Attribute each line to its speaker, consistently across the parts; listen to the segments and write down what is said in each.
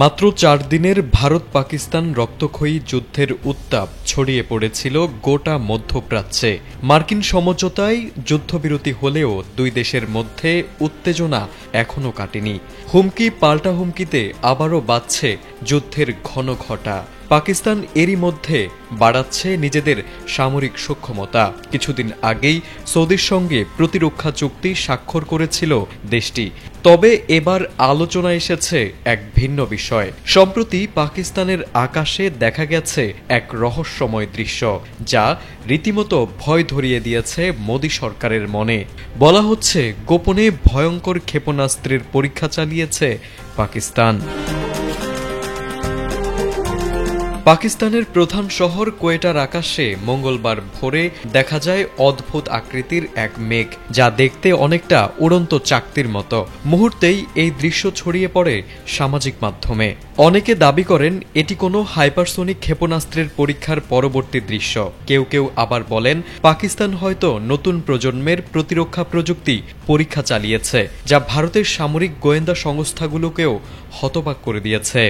Speaker 1: মাত্র ৪ দিনের ভারত পাকিস্তান রক্তক্ষয়ী যুদ্ধের উত্তাপ ছড়িয়ে পড়েছিল গোটা মধ্যপ্রাচ্যে। মার্কিন সমঝোতায় যুদ্ধবিরতি হলেও দুই দেশের মধ্যে উত্তেজনা এখনও কাটেনি। হুমকি পাল্টা হুমকিতে আবারও বাড়ছে যুদ্ধের ঘন ঘটা। পাকিস্তান এরই মধ্যে বাড়াচ্ছে নিজেদের সামরিক সক্ষমতা। কিছুদিন আগেই সৌদির সঙ্গে প্রতিরক্ষা চুক্তি স্বাক্ষর করেছিল দেশটি। তবে এবার আলোচনা এসেছে এক ভিন্ন বিষয়। সম্প্রতি পাকিস্তানের আকাশে দেখা গেছে এক রহস্যময় দৃশ্য, যা রীতিমতো ভয় ধরিয়ে দিয়েছে মোদী সরকারের মনে। বলা হচ্ছে গোপনে ভয়ঙ্কর ক্ষেপণাস্ত্রের পরীক্ষা চালিয়েছে পাকিস্তান। পাকিস্তানের প্রধান শহর কোয়েটার আকাশে মঙ্গলবার ভোরে দেখা যায় অদ্ভুত আকৃতির এক মেঘ, যা দেখতে অনেকটা উড়ন্ত চাকতির মতো। মুহূর্তেই এই দৃশ্য ছড়িয়ে পড়ে সামাজিক মাধ্যমে। অনেকে দাবি করেন এটি কোনো হাইপারসোনিক ক্ষেপণাস্ত্রের পরীক্ষার পরবর্তী দৃশ্য। কেউ কেউ আবার বলেন পাকিস্তান হয়তো নতুন প্রজন্মের প্রতিরক্ষা প্রযুক্তি পরীক্ষা চালিয়েছে, যা ভারতের সামরিক গোয়েন্দা সংস্থাগুলোকেও হতবাক করে দিয়েছে।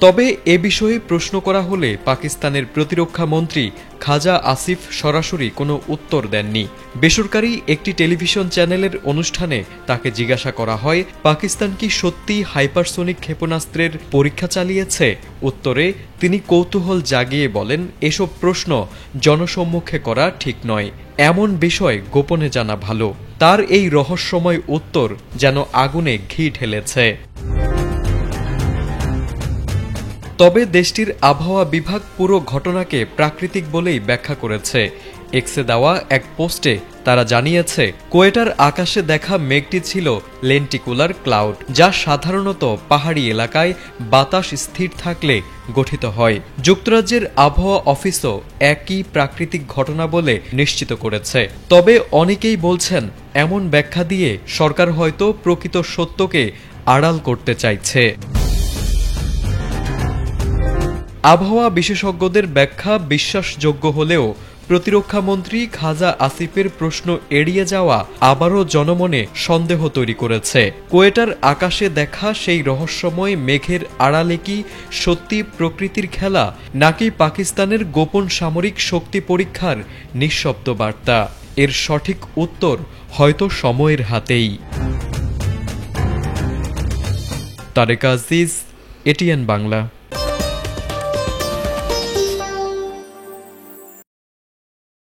Speaker 1: তবে এ বিষয়ে প্রশ্ন করা হলে পাকিস্তানের প্রতিরক্ষা মন্ত্রী খাজা আসিফ সরাসরি কোনো উত্তর দেননি। বেসরকারি একটি টেলিভিশন চ্যানেলের অনুষ্ঠানে তাকে জিজ্ঞাসা করা হয় পাকিস্তান কি সত্যি হাইপারসোনিক ক্ষেপণাস্ত্রের পরীক্ষা চালিয়েছে। উত্তরে তিনি কৌতূহল জাগিয়ে বলেন, এসব প্রশ্ন জনসম্মুখে করা ঠিক নয়, এমন বিষয় গোপনে জানা ভালো। তার এই রহস্যময় উত্তর যেন আগুনে ঘি ঢেলেছে। তবে দেশটির আবহাওয়া বিভাগ পুরো ঘটনাকে প্রাকৃতিক বলেই ব্যাখ্যা করেছে। এক্সে দেওয়া এক পোস্টে তারা জানিয়েছে কোয়েটার আকাশে দেখা মেঘটি ছিল লেন্টিকুলার ক্লাউড, যা সাধারণত পাহাড়ি এলাকায় বাতাস স্থির থাকলে গঠিত হয়। যুক্তরাজ্যের আবহাওয়া অফিসও একই প্রাকৃতিক ঘটনা বলে নিশ্চিত করেছে। তবে অনেকেই বলছেন এমন ব্যাখ্যা দিয়ে সরকার হয়তো প্রকৃত সত্যকে আড়াল করতে চাইছে। আবহাওয়া বিশেষজ্ঞদের ব্যাখ্যা বিশ্বাসযোগ্য হলেও প্রতিরক্ষা মন্ত্রী খাজা আসিফের প্রশ্ন এড়িয়ে যাওয়া আবারও জনমনে সন্দেহ তৈরি করেছে। কোয়েটার আকাশে দেখা সেই রহস্যময় মেঘের আড়ালে কি সত্যি প্রকৃতির খেলা, নাকি পাকিস্তানের গোপন সামরিক শক্তি পরীক্ষার নিঃশব্দ বার্তা? এর সঠিক উত্তর হয়তো সময়ের হাতেই। তারেক আজিজ, এটিএন বাংলা।